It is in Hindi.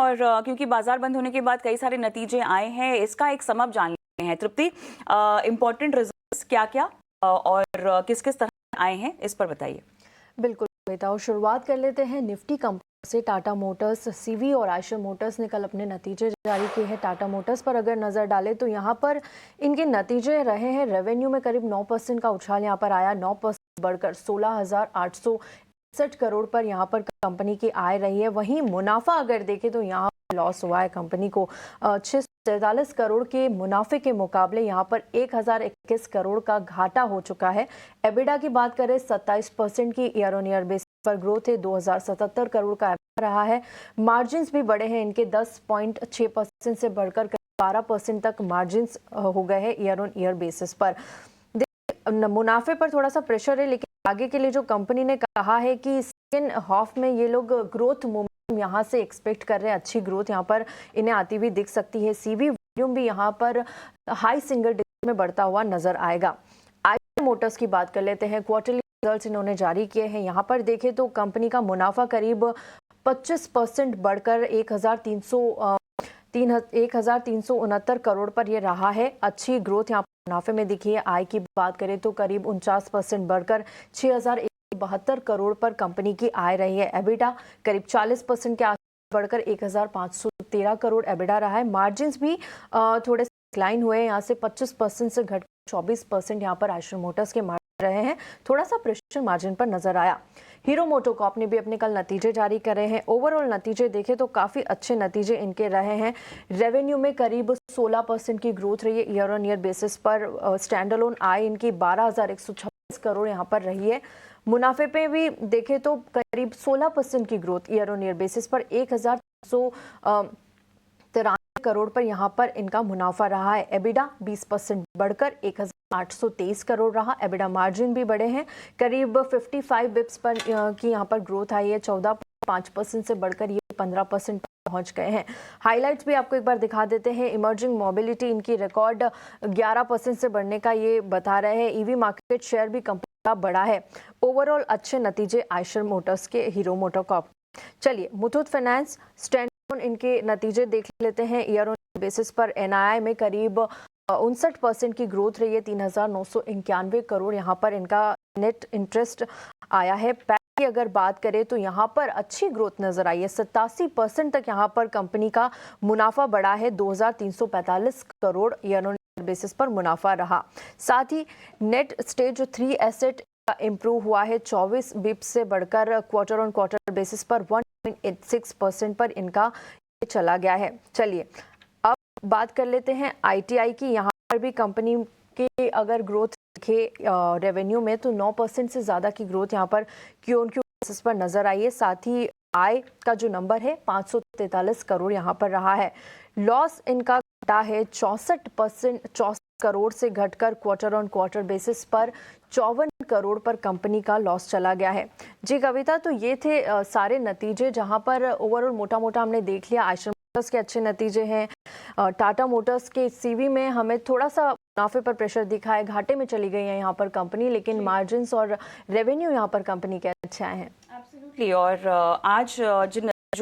और क्योंकि बाजार बंद होने के बाद कई सारे नतीजे आए हैं, इसका एक समअप जान लेते हैं। तृप्ति, इम्पोर्टेंट रिजल्ट्स क्या क्या और किस किस तरह आए हैं, इस पर बताइए। बिल्कुल बेटा, और शुरुआत कर लेते हैं निफ्टी कंपनी से। टाटा मोटर्स, सीवी और आयशर मोटर्स ने कल अपने नतीजे जारी किए हैं। टाटा मोटर्स पर अगर नजर डालें तो यहाँ पर इनके नतीजे रहे हैं। रेवेन्यू में करीब 9% का उछाल यहाँ पर आया, 9% बढ़कर 16,861 करोड़ पर यहाँ पर कंपनी की आय रही है। वहीं मुनाफा अगर देखें तो यहाँ लॉस हुआ है कंपनी को। 643 करोड़ के मुनाफे के मुकाबले यहाँ पर 1021 करोड़ का घाटा हो चुका है। एबिडा की बात करें 27% की ईयर ऑन ईयर बेसिस पर ग्रोथ है, 2077 करोड़ का एबिडा रहा है। मार्जिन्स भी बढ़े हैं इनके, 10.6% से बढ़कर 12% तक मार्जिन्स हो गए हैं ईयर ऑन ईयर बेसिस पर। मुनाफे पर थोड़ा सा प्रेशर है, लेकिन आगे के लिए जो कंपनी ने कहा है कि सेकेंड हाफ में ये लोग ग्रोथ यहाँ से एक्सपेक्ट कर रहे हैं, अच्छी ग्रोथ यहाँ पर इन्हें आती हुई दिख सकती है। सीवी वॉल्यूम भी यहाँ पर हाई सिंगल डिजिट में बढ़ता हुआ नजर आएगा। आयशर मोटर्स की बात कर लेते हैं। क्वार्टरली रिजल्ट्स इन्होंने जारी किए हैं। यहाँ पर देखें तो कंपनी का मुनाफा करीब 25% बढ़कर 1,369 करोड़ पर ये रहा है। अच्छी ग्रोथ यहाँ पर मुनाफे में दिखी है। आय की बात करें तो करीब 49% बढ़कर 6,072 करोड़ पर कंपनी की आय रही है। एबिडा करीब 40% के आसपास बढ़कर 1,513 करोड़ एबिडा रहा है। मार्जिन्स भी थोड़े डिक्लाइन हुए, यहाँ से 25% से घट 24% यहाँ पर आयशर मोटर्स के मार्जिन रहे हैं। थोड़ा सा प्रेशर मार्जिन पर नजर आया। हीरो मोटोकॉर्प ने भी अपने कल नतीजे जारी करे हैं। ओवरऑल नतीजे देखें तो काफी अच्छे नतीजे इनके रहे हैं। रेवेन्यू में करीब 16% की ग्रोथ रही है ईयर ऑन ईयर बेसिस पर। स्टैंड अलोन आय इनकी 12,126 करोड़ यहाँ पर रही है। मुनाफे पे भी देखें तो करीब 16% की growth year on year basis पर 1,393 करोड़ पर यहाँ पर इनका मुनाफा रहा है। एबिडा 20% बढ़कर 1,823 करोड़ रहा। एबिडा मार्जिन भी बढ़े हैं, करीब 55 बिप्स पर की यहाँ पर ग्रोथ आई है। 14.5% से बढ़कर ये 15% पहुंच गए हैं। हाइलाइट्स भी आपको एक बार दिखा देते हैं। इमर्जिंग मोबिलिटी इनकी रिकॉर्ड 11% से बढ़ने का ये बता रहे हैं। ईवी मार्केट शेयर भी कंपनी का बढ़ा है। ओवरऑल अच्छे नतीजे आयशर मोटर्स के, हीरो मोटोकॉर्प। चलिए मुथूट फाइनेंस, स्टैंड इनके नतीजे देख लेते हैं। ईयर ऑन बेसिस पर एनआईआई में करीब 59% की ग्रोथ रही है, 3,991 करोड़ यहाँ पर इनका नेट इंटरेस्ट आया है। पैट की अगर बात करें तो यहाँ पर अच्छी ग्रोथ नजर आई है, 87% तक यहाँ पर कंपनी का मुनाफा बढ़ा है, 2,345 करोड़ ईयर ऑन बेसिस पर मुनाफा रहा। साथ ही नेट स्टेज 3 एसेट इंप्रूव हुआ है, 24 बिप्स से बढ़कर क्वार्टर ऑन क्वार्टर बेसिस पर 1.86% पर इनका चला गया है। चलिए अब बात कर लेते हैं आईटीआई की। यहाँ पर भी कंपनी के अगर ग्रोथ देखे रेवेन्यू में तो 9% से ज़्यादा की ग्रोथ यहाँ पर क्यू ऑन क्यू बेसिस पर नजर आई है। साथ ही आय का जो नंबर है 543 करोड़ यहाँ पर रहा है। लॉस इनका घटा है 64 करोड़ से घटकर क्वार्टर ऑन क्वार्टर बेसिस पर 54 करोड़ पर कंपनी का लॉस चला गया है। जी कविता, तो ये थे सारे नतीजे जहां पर ओवरऑल मोटा मोटा हमने देख लिया। आयशर मोटर्स के अच्छे नतीजे हैं। टाटा मोटर्स के सीवी में हमें थोड़ा सा मुनाफे पर प्रेशर दिखा है, घाटे में चली गई है यहाँ पर कंपनी, लेकिन मार्जिन्स और रेवेन्यू यहाँ पर कंपनी के अच्छे आए हैं। एब्सोल्युटली। और आज जिन